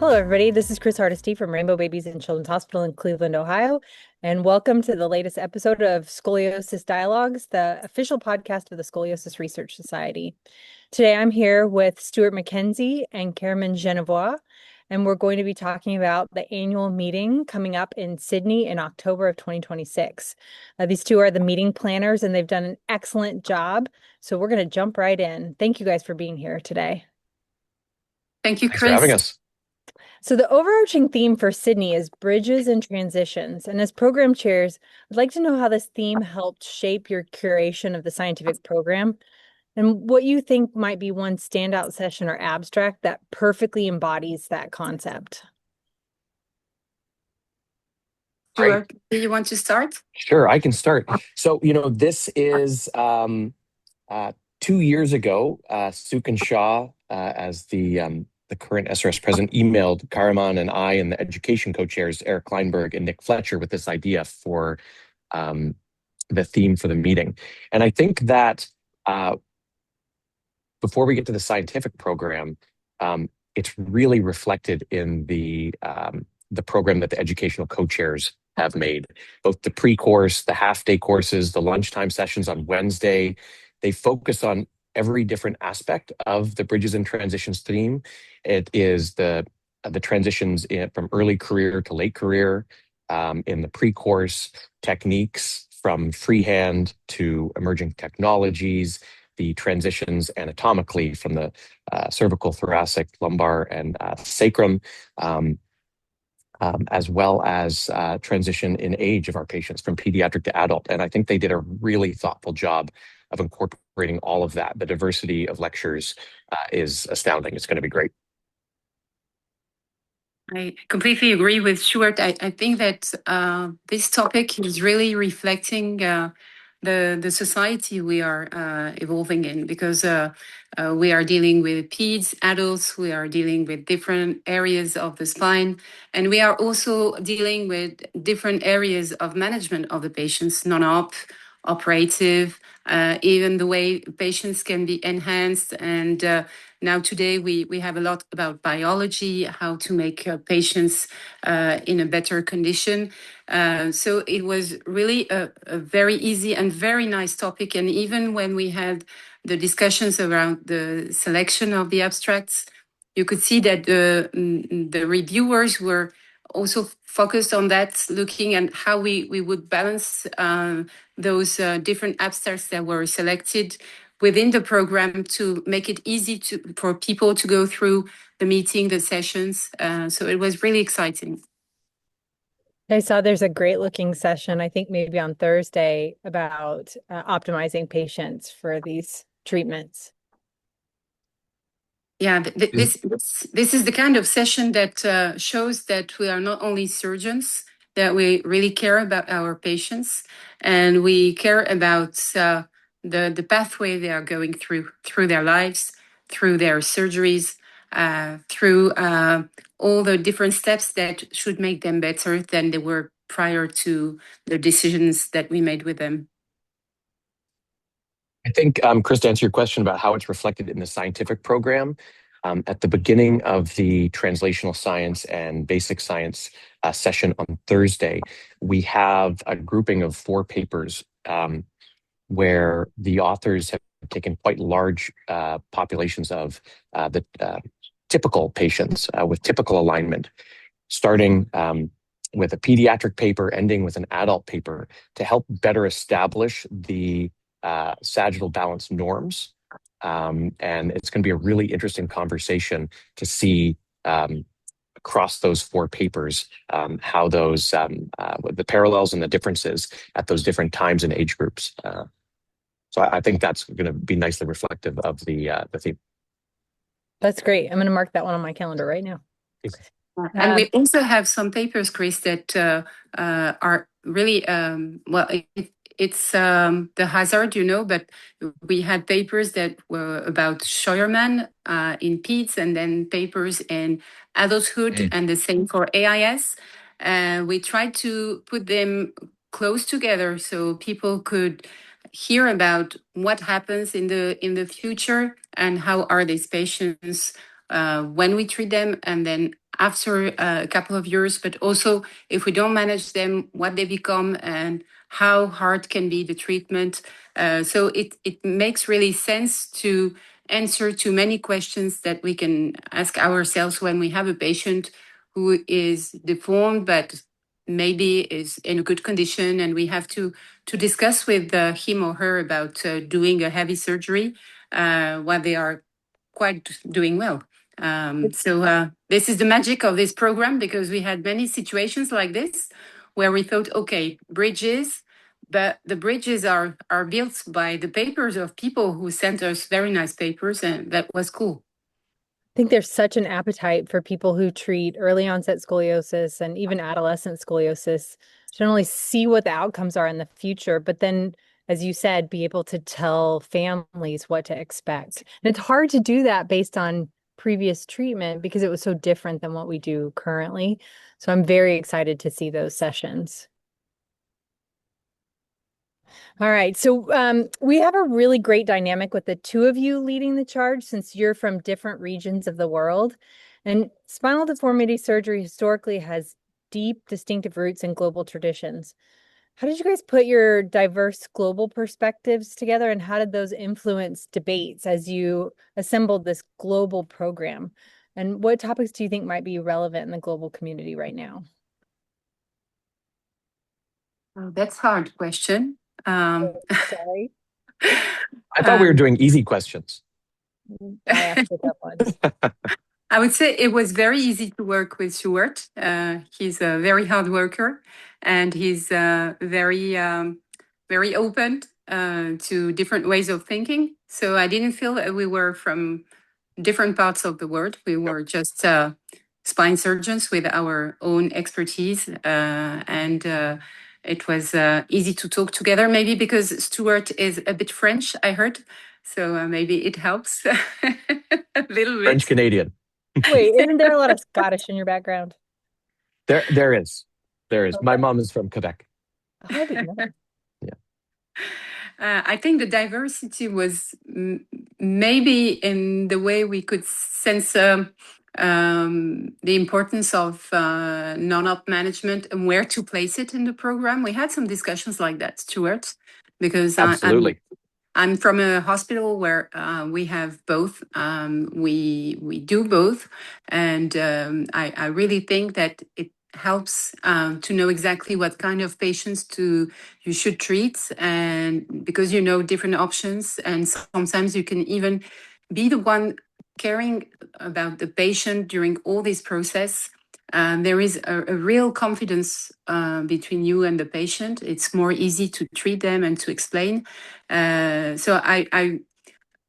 Hello, everybody. This is Hardesty from Rainbow Babies and Children's Hospital in Cleveland, Ohio, and welcome to the latest episode of Scoliosis Dialogues, the official podcast of the Scoliosis Research Society. Today, I'm here with Stuart Mackenzie and Kariman Abelin-Genevois, and we're going to be talking about the annual meeting coming up in Sydney in October of 2026. These two are the meeting planners, and they've done an excellent job, so we're going to jump right in. Thank you guys for being here today. Thank you, Thanks for having us. So the overarching theme for Sydney is bridges and transitions. And as program chairs, I'd like to know how this theme helped shape your curation of the scientific program and what you think might be one standout session or abstract that perfectly embodies that concept. Stuart, do you want to start? Sure, I can start. So, this is 2 years ago, Sukin Shah, as the current SRS president, emailed Kariman and I and the education co-chairs, Eric Kleinberg and Nick Fletcher, with this idea for the theme for the meeting. And I think that before we get to the scientific program, it's really reflected in the program that the educational co-chairs have made. Both the pre-course, the half-day courses, the lunchtime sessions on Wednesday, they focus on every different aspect of the Bridges and Transitions theme. It is the transitions from early career to late career, in the pre-course, techniques from freehand to emerging technologies, the transitions anatomically from the cervical, thoracic, lumbar, and sacrum, as well as transition in age of our patients from pediatric to adult. And I think they did a really thoughtful job of incorporating all of that. The diversity of lectures is astounding. It's going to be great. I completely agree with Stuart. I think that this topic is really reflecting the society we are evolving in, because we are dealing with peds, adults, we are dealing with different areas of the spine, and we are also dealing with different areas of management of the patients, non-op, operative, even the way patients can be enhanced. And now today we have a lot about biology, how to make patients in a better condition. So it was really a very easy and very nice topic. And even when we had the discussions around the selection of the abstracts, you could see that the reviewers were also focused on that, looking at how we would balance those different abstracts that were selected within the program to make it easy for people to go through the meeting, the sessions. So it was really exciting. I saw there's a great looking session, I think maybe on Thursday, about optimizing patients for these treatments. Yeah, this is the kind of session that shows that we are not only surgeons, that we really care about our patients, and we care about the pathway they are going through their lives, through their surgeries, through all the different steps that should make them better than they were prior to the decisions that we made with them. I think, Chris, to answer your question about how it's reflected in the scientific program, at the beginning of the translational science and basic science session on Thursday, we have a grouping of 4 papers where the authors have taken quite large populations of the typical patients with typical alignment, starting with a pediatric paper, ending with an adult paper, to help better establish the sagittal balance norms. And it's going to be a really interesting conversation to see across those 4 papers how those the parallels and the differences at those different times and age groups. So I think that's going to be nicely reflective of the theme. That's great. I'm going to mark that one on my calendar right now. And we also have some papers, Chris, that are really, it's the hazard, but we had papers that were about Scheuermann in peds, and then papers in adulthood, and the same for AIS. We tried to put them close together so people could hear about what happens in the future and how are these patients when we treat them, and then after a couple of years, but also if we don't manage them, what they become and how hard can be the treatment. So it makes really sense to answer to many questions that we can ask ourselves when we have a patient who is deformed, but maybe is in a good condition, and we have to discuss with him or her about doing a heavy surgery while they are quite doing well. So this is the magic of this program, because we had many situations like this where we thought, okay, bridges, but the bridges are built by the papers of people who sent us very nice papers, and that was cool. I think there's such an appetite for people who treat early onset scoliosis and even adolescent scoliosis to not only see what the outcomes are in the future, but then, as you said, be able to tell families what to expect. And it's hard to do that based on previous treatment because it was so different than what we do currently. So I'm very excited to see those sessions. All right. So we have a really great dynamic with the two of you leading the charge, since you're from different regions of the world. And spinal deformity surgery historically has deep, distinctive roots in global traditions. How did you guys put your diverse global perspectives together, and how did those influence debates as you assembled this global program? And what topics do you think might be relevant in the global community right now? Oh, that's a hard question. Sorry. I thought we were doing easy questions. I asked the tough ones. I would say it was very easy to work with Stuart. He's a very hard worker, and he's very open to different ways of thinking. So I didn't feel that we were from different parts of the world. We were just spine surgeons with our own expertise, and it was easy to talk together. Maybe because Stuart is a bit French, I heard. So maybe it helps a little bit. French Canadian. Wait, isn't there a lot of Scottish in your background? There is. Okay. My mom is from Quebec. Oh, I didn't know. Yeah. I think the diversity was maybe in the way we could sense the importance of non-op management and where to place it in the program. We had some discussions like that, Stuart, because Absolutely. I'm from a hospital where we have both. We do both, and I really think that it helps to know exactly what kind of patients you should treat, and because you know different options, and sometimes you can even be the one caring about the patient during all this process. There is a real confidence between you and the patient. It's more easy to treat them and to explain. So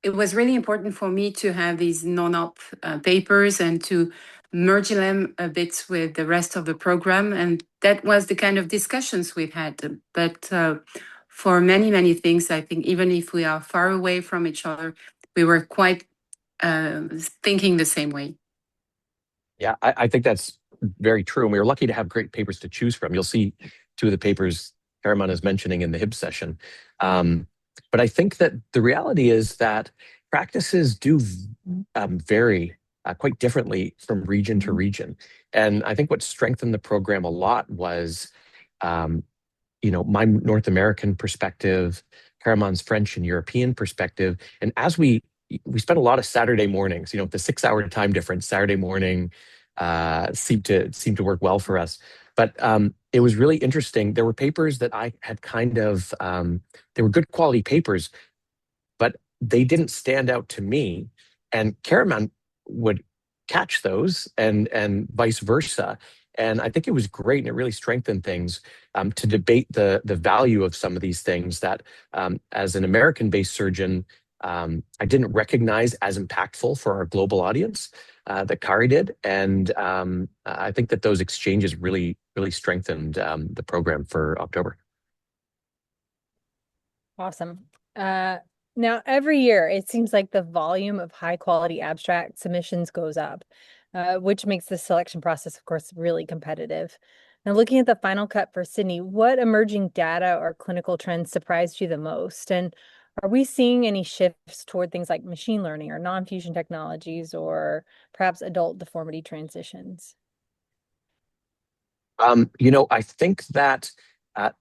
it was really important for me to have these non-op papers and to merge them a bit with the rest of the program. And that was the kind of discussions we've had. But for many, many things, I think even if we are far away from each other, we were quite thinking the same way. Yeah, I think that's very true. And we were lucky to have great papers to choose from. You'll see two of the papers Kariman is mentioning in the HIB session. But I think that the reality is that practices do vary quite differently from region to region. And I think what strengthened the program a lot was, my North American perspective, Kariman's French and European perspective. And as we spent a lot of Saturday mornings, the 6-hour time difference, Saturday morning seemed to work well for us. But it was really interesting. There were papers that I had they were good quality papers, but they didn't stand out to me. And Kariman would catch those and vice versa. And I think it was great, and it really strengthened things to debate the value of some of these things that, as an American-based surgeon, I didn't recognize as impactful for our global audience that Kari did. And I think that those exchanges really, really strengthened the program for October. Awesome. Now, every year, it seems like the volume of high-quality abstract submissions goes up, which makes the selection process, of course, really competitive. Now, looking at the final cut for Sydney, what emerging data or clinical trends surprised you the most? And Are we seeing any shifts toward things like machine learning or non-fusion technologies or perhaps adult deformity transitions? I think that uh,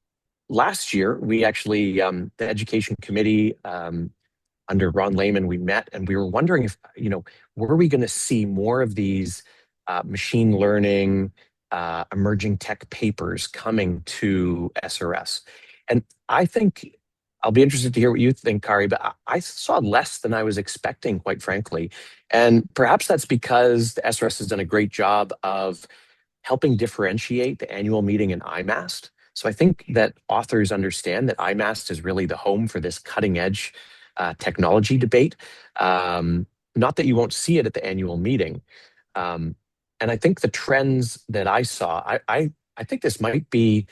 last year we actually, the education committee under Ron Lehman, we met and we were wondering if, were we going to see more of these machine learning, emerging tech papers coming to SRS? And I think I'll be interested to hear what you think, Kari, but I saw less than I was expecting, quite frankly. And perhaps that's because the SRS has done a great job of helping differentiate the annual meeting and IMAST. So I think that authors understand that IMAST is really the home for this cutting edge technology debate. Not that you won't see it at the annual meeting. And I think the trends that I saw, I think this might be,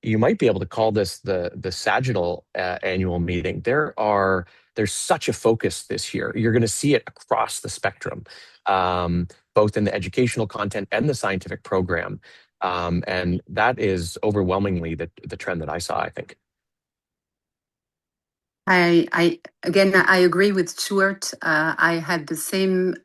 you might be able to call this the sagittal annual meeting. There's such a focus this year. You're going to see it across the spectrum, both in the educational content and the scientific program. And that is overwhelmingly the trend that I saw, I think. I again, I agree with Stuart. I had the same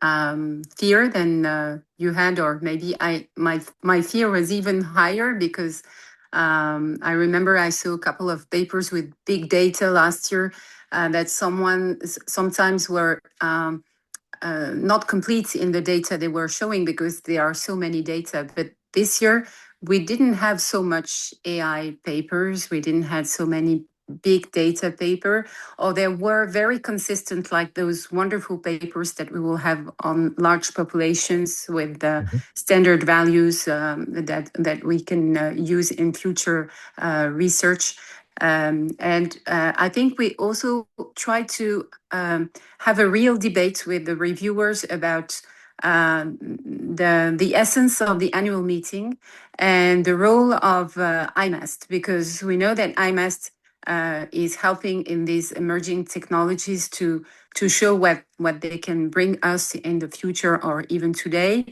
fear than you had, or maybe my fear was even higher because I remember I saw a couple of papers with big data last year that sometimes were not complete in the data they were showing because there are so many data. But this year we didn't have so much AI papers. We didn't have so many big data paper, or they were very consistent, like those wonderful papers that we will have on large populations with the standard values that we can use in future research. And I think we also try to have a real debate with the reviewers about the essence of the annual meeting and the role of IMAST, because we know that IMAST is helping in these emerging technologies to show what they can bring us in the future or even today.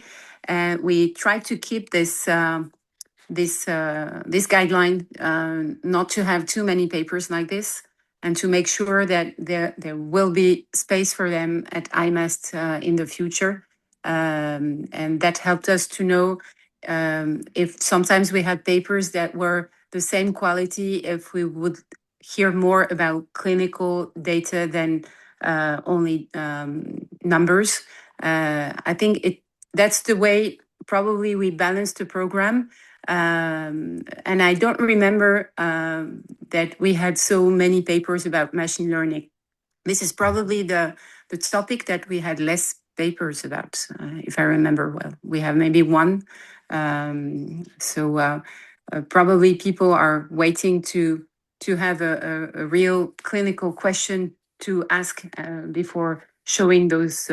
And we try to keep this guideline, not to have too many papers like this, and to make sure that there will be space for them at IMAST in the future. And that helped us to know if sometimes we had papers that were the same quality, if we would hear more about clinical data than only numbers. I think that's the way probably we balance the program. And I don't remember that we had so many papers about machine learning. This is probably the topic that we had less papers about, if I remember well. We have maybe one. So probably people are waiting to have a real clinical question to ask before showing those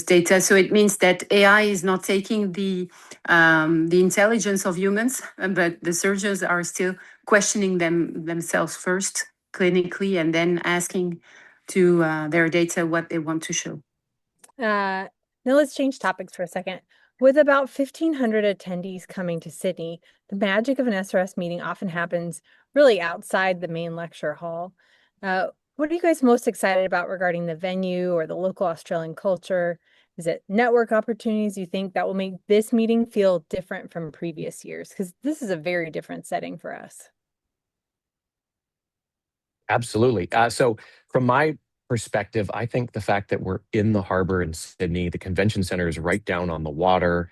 data. So it means that AI is not taking the intelligence of humans, but the surgeons are still questioning themselves first clinically, and then asking to their data what they want to show. Now let's change topics for a second. With about 1,500 attendees coming to Sydney, the magic of an SRS meeting often happens really outside the main lecture hall. What are you guys most excited about regarding the venue or the local Australian culture? Is it network opportunities you think that will make this meeting feel different from previous years? Because this is a very different setting for us. Absolutely. So from my perspective, I think the fact that we're in the harbor in Sydney, the convention center is right down on the water.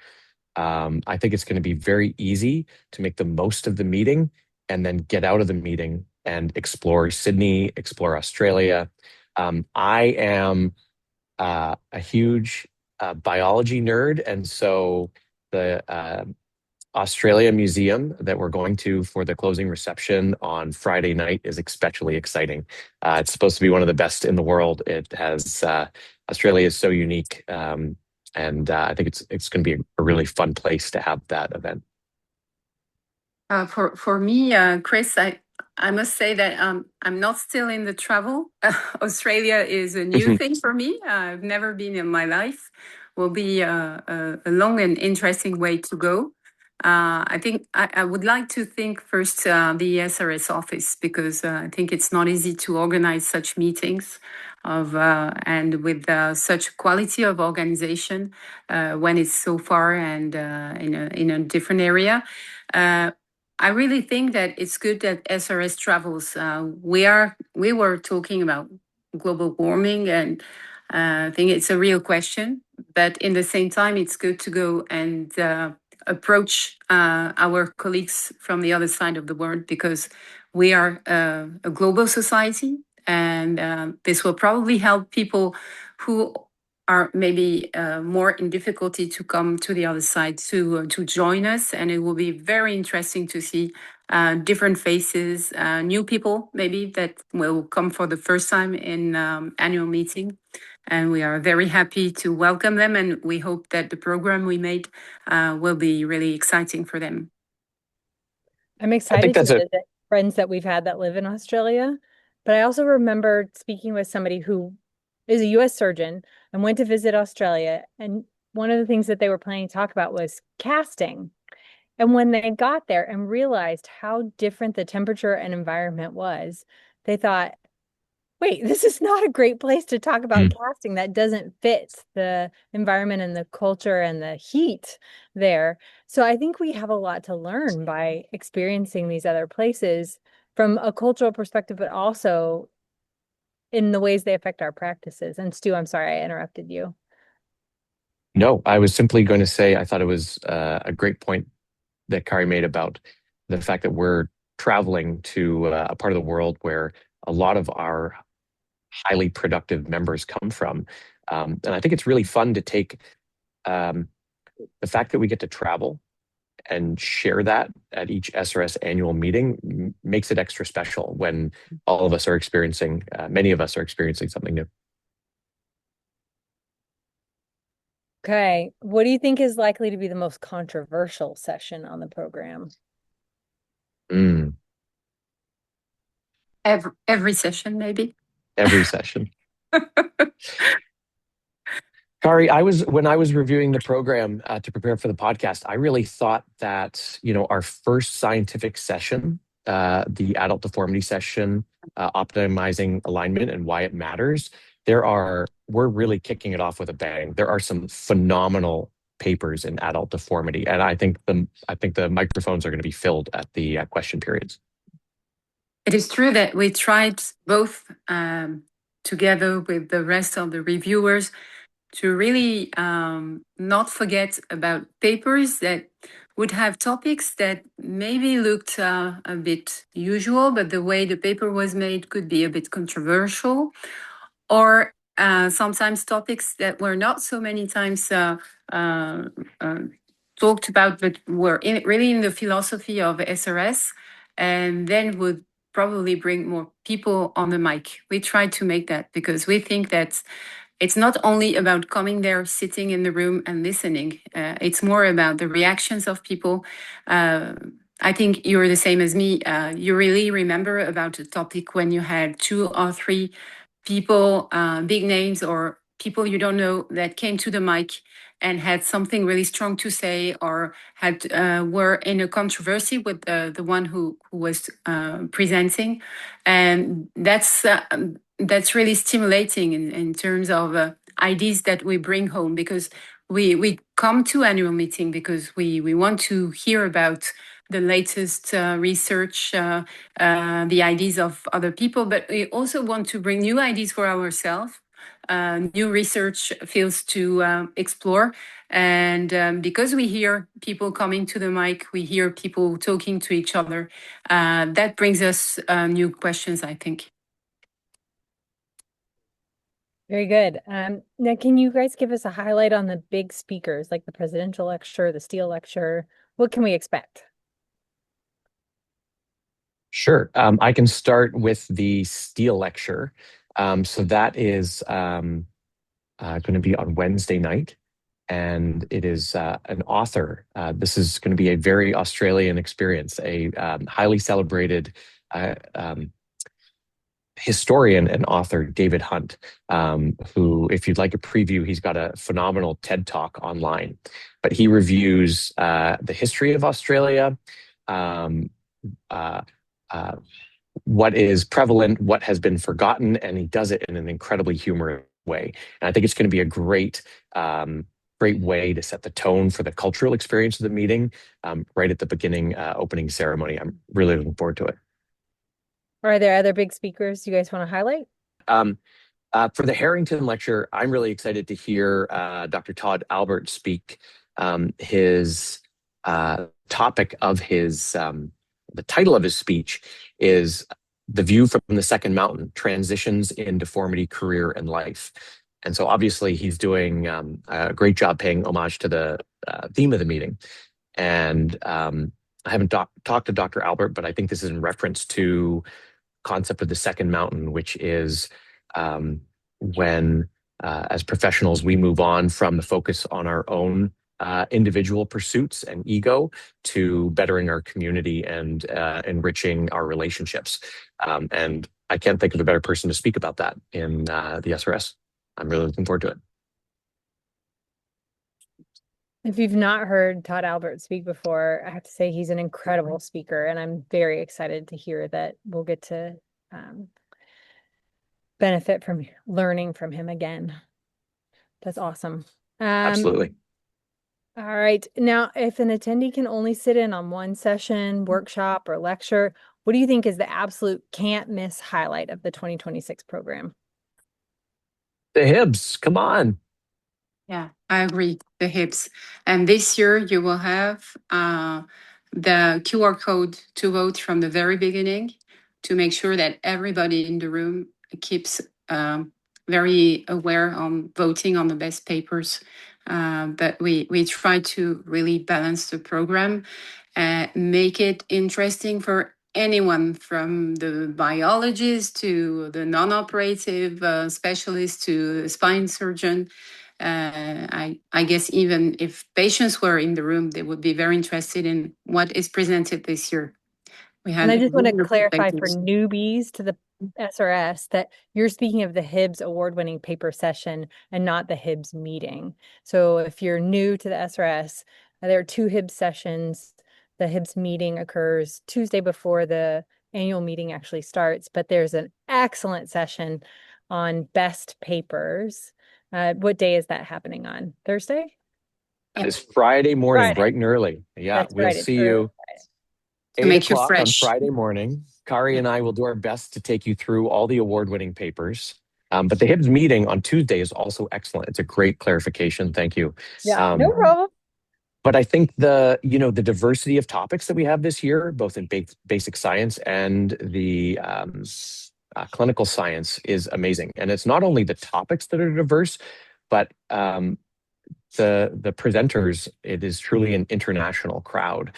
I think it's going to be very easy to make the most of the meeting and then get out of the meeting and explore Sydney, explore Australia. I am a huge biology nerd, and so the Australia Museum that we're going to for the closing reception on Friday night is especially exciting. It's supposed to be one of the best in the world. It has Australia is so unique, and I think it's going to be a really fun place to have that event. For me, Chris, I must say that I'm not still in the travel. Australia is a new thing for me. I've never been in my life. Will be a long and interesting way to go. I think I would like to thank first the SRS office, because I think it's not easy to organize such meetings and with such quality of organization when it's so far and in a different area. I really think that it's good that SRS travels. We were talking about global warming, and I think it's a real question. But in the same time, it's good to go and approach our colleagues from the other side of the world, because we are a global society, and this will probably help people who are maybe more in difficulty to come to the other side to join us. And it will be very interesting to see different faces, new people maybe that will come for the first time in annual meeting. And we are very happy to welcome them. And we hope that the program we made will be really exciting for them. I'm excited to visit friends that we've had that live in Australia. But I also remember speaking with somebody who is a US surgeon and went to visit Australia. And one of the things that they were planning to talk about was casting. And when they got there and realized how different the temperature and environment was, they thought, wait, this is not a great place to talk about casting. That doesn't fit the environment and the culture and the heat there. So I think we have a lot to learn by experiencing these other places from a cultural perspective, but also in the ways they affect our practices. And Stu, I'm sorry I interrupted you. No, I was simply going to say I thought it was a great point that Kari made about the fact that we're traveling to a part of the world where a lot of our highly productive members come from. And I think it's really fun to take the fact that we get to travel and share that at each SRS annual meeting makes it extra special when all of us are experiencing, many of us are experiencing something new. Okay. What do you think is likely to be the most controversial session on the program? Every session, maybe. Every session. Kari, when I was reviewing the program to prepare for the podcast, I really thought that, our first scientific session, the adult deformity session, optimizing alignment and why it matters, we're really kicking it off with a bang. There are some phenomenal papers in adult deformity, and I think the microphones are going to be filled at the question periods. It is true that we tried both together with the rest of the reviewers to really not forget about papers that would have topics that maybe looked a bit usual, but the way the paper was made could be a bit controversial, or sometimes topics that were not so many times talked about, but were really in the philosophy of SRS, and then would probably bring more people on the mic. We tried to make that because we think that it's not only about coming there, sitting in the room and listening. It's more about the reactions of people. I think you're the same as me. You really remember about a topic when you had 2 or 3 people, big names or people you don't know, that came to the mic and had something really strong to say, or were in a controversy with the one who was presenting. And that's really stimulating in terms of ideas that we bring home, because we come to annual meeting because we want to hear about the latest research, the ideas of other people, but we also want to bring new ideas for ourselves, new research fields to explore. And because we hear people coming to the mic, we hear people talking to each other, that brings us new questions, I think. Very good. Now, can you guys give us a highlight on the big speakers, like the presidential lecture, the steel lecture? What can we expect? Sure. I can start with the steel lecture. So that is going to be on Wednesday night, and it is an author. This is going to be a very Australian experience, a highly celebrated historian and author David Hunt, who, if you'd like a preview, he's got a phenomenal TED Talk online. But he reviews the history of Australia, um, uh, uh, what is prevalent, what has been forgotten, and he does it in an incredibly humorous way. And I think it's going to be a great way to set the tone for the cultural experience of the meeting right at the beginning opening ceremony. I'm really looking forward to it. Are there other big speakers you guys want to highlight? For the Harrington lecture, I'm really excited to hear Dr. Todd Albert speak. His topic of the title of his speech is The View from the Second Mountain, Transitions in Deformity, Career, and Life. And so obviously he's doing a great job paying homage to the theme of the meeting. And I haven't talked to Dr. Albert, but I think this is in reference to concept of the second mountain, which is when, as professionals, we move on from the focus on our own individual pursuits and ego to bettering our community and enriching our relationships. And I can't think of a better person to speak about that in the SRS. I'm really looking forward to it. If you've not heard Todd Albert speak before, I have to say he's an incredible speaker, and I'm very excited to hear that we'll get to benefit from learning from him again. That's awesome. Absolutely. All right. Now, if an attendee can only sit in on one session, workshop, or lecture, what do you think is the absolute can't miss highlight of the 2026 program? The Hibs, come on. Yeah, I agree. The hips. And this year you will have the QR code to vote from the very beginning to make sure that everybody in the room keeps very aware on voting on the best papers. But we try to really balance the program, make it interesting for anyone, from the biologist to the non-operative specialist to the spine surgeon. I guess even if patients were in the room, they would be very interested in what is presented this year. And I just want to clarify for newbies to the SRS that you're speaking of the Hibbs award-winning paper session and not the Hibbs meeting. So if you're new to the SRS, there are two Hibbs sessions. The Hibbs meeting occurs Tuesday before the annual meeting actually starts, but there's an excellent session on best papers. What day is that happening on? Thursday? It's Friday morning, Friday. Bright and early. Yeah, That's we'll right, see you to 8 make you o'clock on fresh. Friday morning. Kari and I will do our best to take you through all the award-winning papers. But the Hibbs meeting on Tuesday is also excellent. It's a great clarification. Thank you. Yeah, no problem. But I think the diversity of topics that we have this year, both in basic science and the clinical science, is amazing. And it's not only the topics that are diverse, but the presenters, it is truly an international crowd.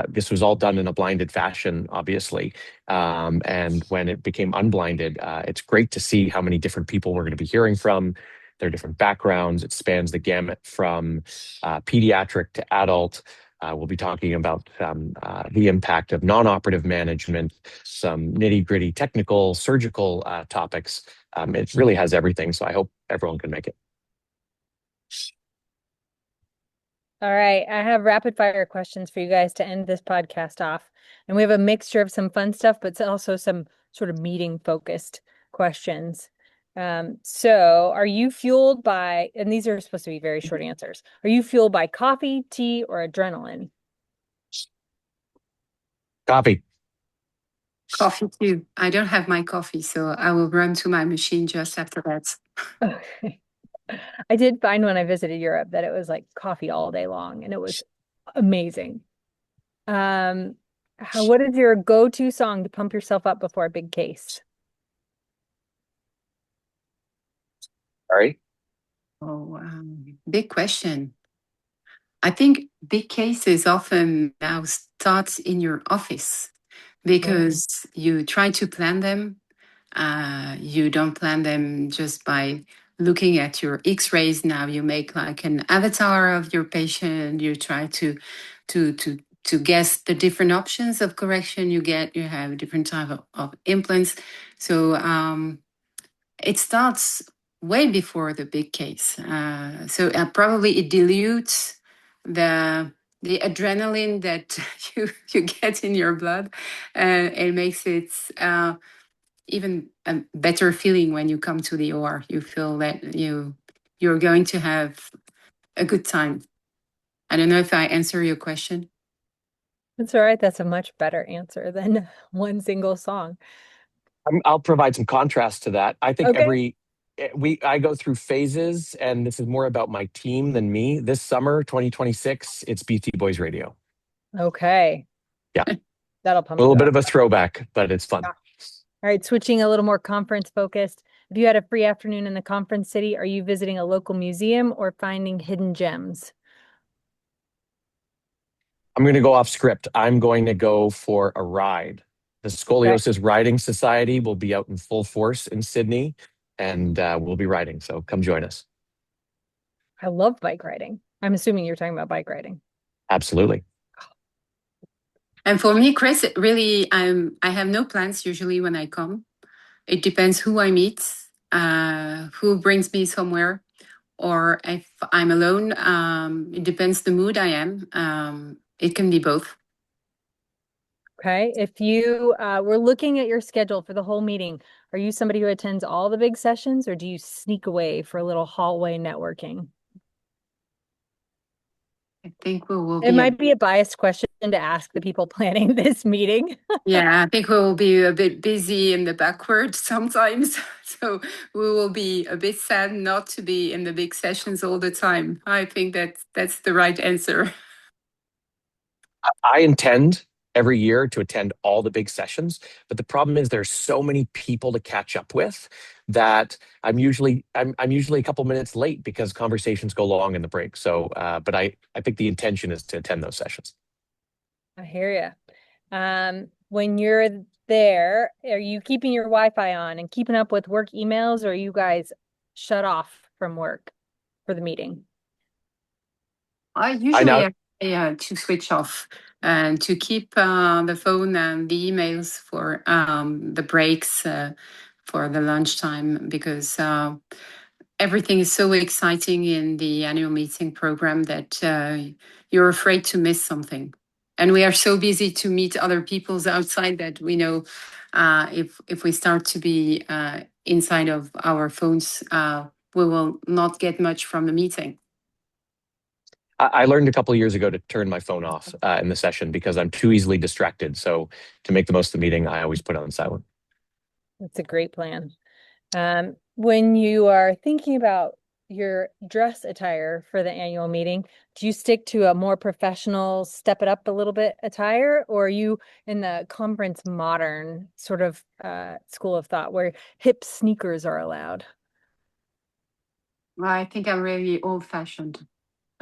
This was all done in a blinded fashion, obviously. And when it became unblinded, it's great to see how many different people we're going to be hearing from, their different backgrounds. It spans the gamut from pediatric to adult. We'll be talking about the impact of non-operative management, some nitty-gritty technical, surgical topics. It really has everything, so I hope everyone can make it. All right, I have rapid fire questions for you guys to end this podcast off. And we have a mixture of some fun stuff, but also some sort of meeting focused questions. So are you fueled by, and these are supposed to be very short answers. Are you fueled by coffee, tea, or adrenaline? Coffee. Coffee too. I don't have my coffee, so I will run to my machine just after that. Okay. I did find when I visited Europe that it was like coffee all day long, and it was amazing. What is your go-to song to pump yourself up before a big case? Sorry. Oh, big question. I think big cases often now start in your office because you try to plan them. You don't plan them just by looking at your x-rays. Now you make like an avatar of your patient. You try to to guess the different options of correction you get. You have different type of implants. So it starts way before the big case. So probably it dilutes the adrenaline that you get in your blood. It makes it even a better feeling when you come to the OR. You feel that you're going to have a good time. I don't know if I answer your question. That's all right. That's a much better answer than one single song. I'll provide some contrast to that. I think Okay. I go through phases, and this is more about my team than me. This summer, 2026, it's BT Boys Radio. Okay. Yeah, That'll a pump little you bit up. of a throwback, but it's fun. Yeah. All right, switching a little more conference focused. If you had a free afternoon in the conference city, are you visiting a local museum or finding hidden gems? I'm going to go off script. I'm going to go for a ride. The Okay. Scoliosis Riding Society will be out in full force in Sydney, and we'll be riding. So come join us. I love bike riding. I'm assuming you're talking about bike riding. Absolutely. And for me, Chris, really, I have no plans usually when I come. It depends who I meet, who brings me somewhere, or if I'm alone. It depends the mood I am. It can be both. Okay. If you were looking at your schedule for the whole meeting, are you somebody who attends all the big sessions or do you sneak away for a little hallway networking? I think we will It be might be a biased question to ask the people planning this meeting. yeah, I think we will be a bit busy in the backward sometimes. So we will be a bit sad not to be in the big sessions all the time. I think that's the right answer. I intend every year to attend all the big sessions, but the problem is there's so many people to catch up with that I'm usually a couple minutes late because conversations go long in the break. So, but I think the intention is to attend those sessions. I hear you. When you're there, are you keeping your Wi-Fi on and keeping up with work emails, or are you guys shut off from work for the meeting? I I usually now have to switch off and to keep the phone and the emails for the breaks, for the lunchtime, because everything is so exciting in the annual meeting program that you're afraid to miss something. And we are so busy to meet other people's outside that we know if we start to be inside of our phones, we will not get much from the meeting. I learned a couple of years ago to turn my phone off in the session because I'm too easily distracted. So to make the most of the meeting, I always put it on silent. That's a great plan. When you are thinking about your dress attire for the annual meeting, do you stick to a more professional, step it up a little bit attire, or are you in the conference modern sort of school of thought where hip sneakers are allowed? I think I'm really old-fashioned.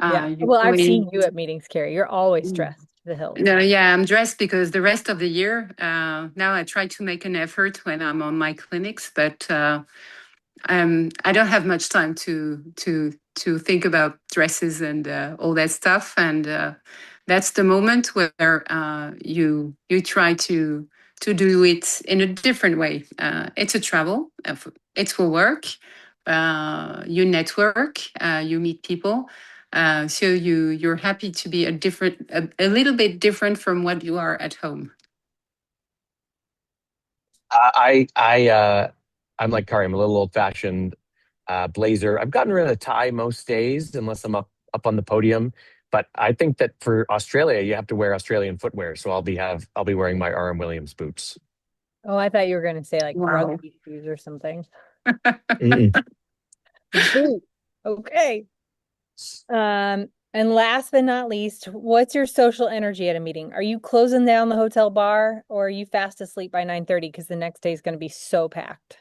Yeah. Well, I've Usually, seen you at meetings, Carrie. You're always dressed to the hilt. no, yeah, I'm dressed because the rest of the year, now I try to make an effort when I'm on my clinics, but I don't have much time to think about dresses and all that stuff. And that's the moment where you try to do it in a different way. It's a travel. It's for work. You network. You meet people. So you're happy to be a little bit different from what you are at home. I'm like Kari. I'm a little old fashioned. Blazer. I've gotten rid of the tie most days, unless I'm up on the podium. But I think that for Australia, you have to wear Australian footwear. So I'll be wearing my RM Williams boots. Oh, I thought you were going to say like Wow. rugby shoes or something. Mm-mm. Boot. Okay. And last but not least, what's your social energy at a meeting? Are you closing down the hotel bar or are you fast asleep by 9:30 because the next day is going to be so packed?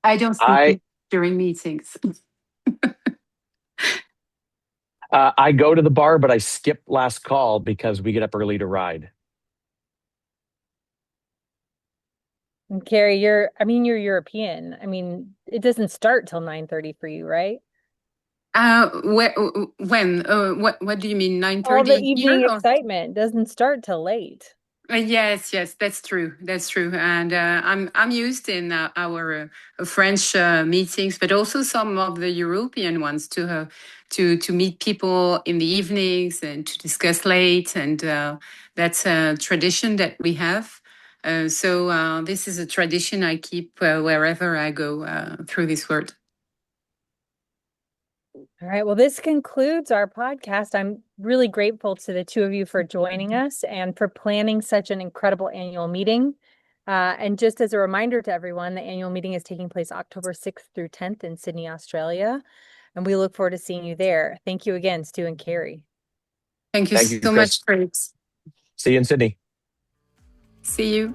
I don't sleep I during meetings. I go to the bar, but I skip last call because we get up early to ride. And Carrie, you're European. I mean, it doesn't start till 9:30 for you, right? When? What do you mean? All the 9:30 evening here? Or? excitement doesn't start till late. Yes, that's true. That's true. And I'm used in our French meetings, but also some of the European ones to meet people in the evenings and to discuss late. And that's a tradition that we have. So this is a tradition I keep wherever I go through this world. All right. Well, this concludes our podcast. I'm really grateful to the two of you for joining us and for planning such an incredible annual meeting. And just as a reminder to everyone, the annual meeting is taking place October 6th through 10th in Sydney, Australia. And we look forward to seeing you there. Thank you again, Stu and Carrie. Thank you Thank you, so Chris. much, Chris. See you in Sydney. See you.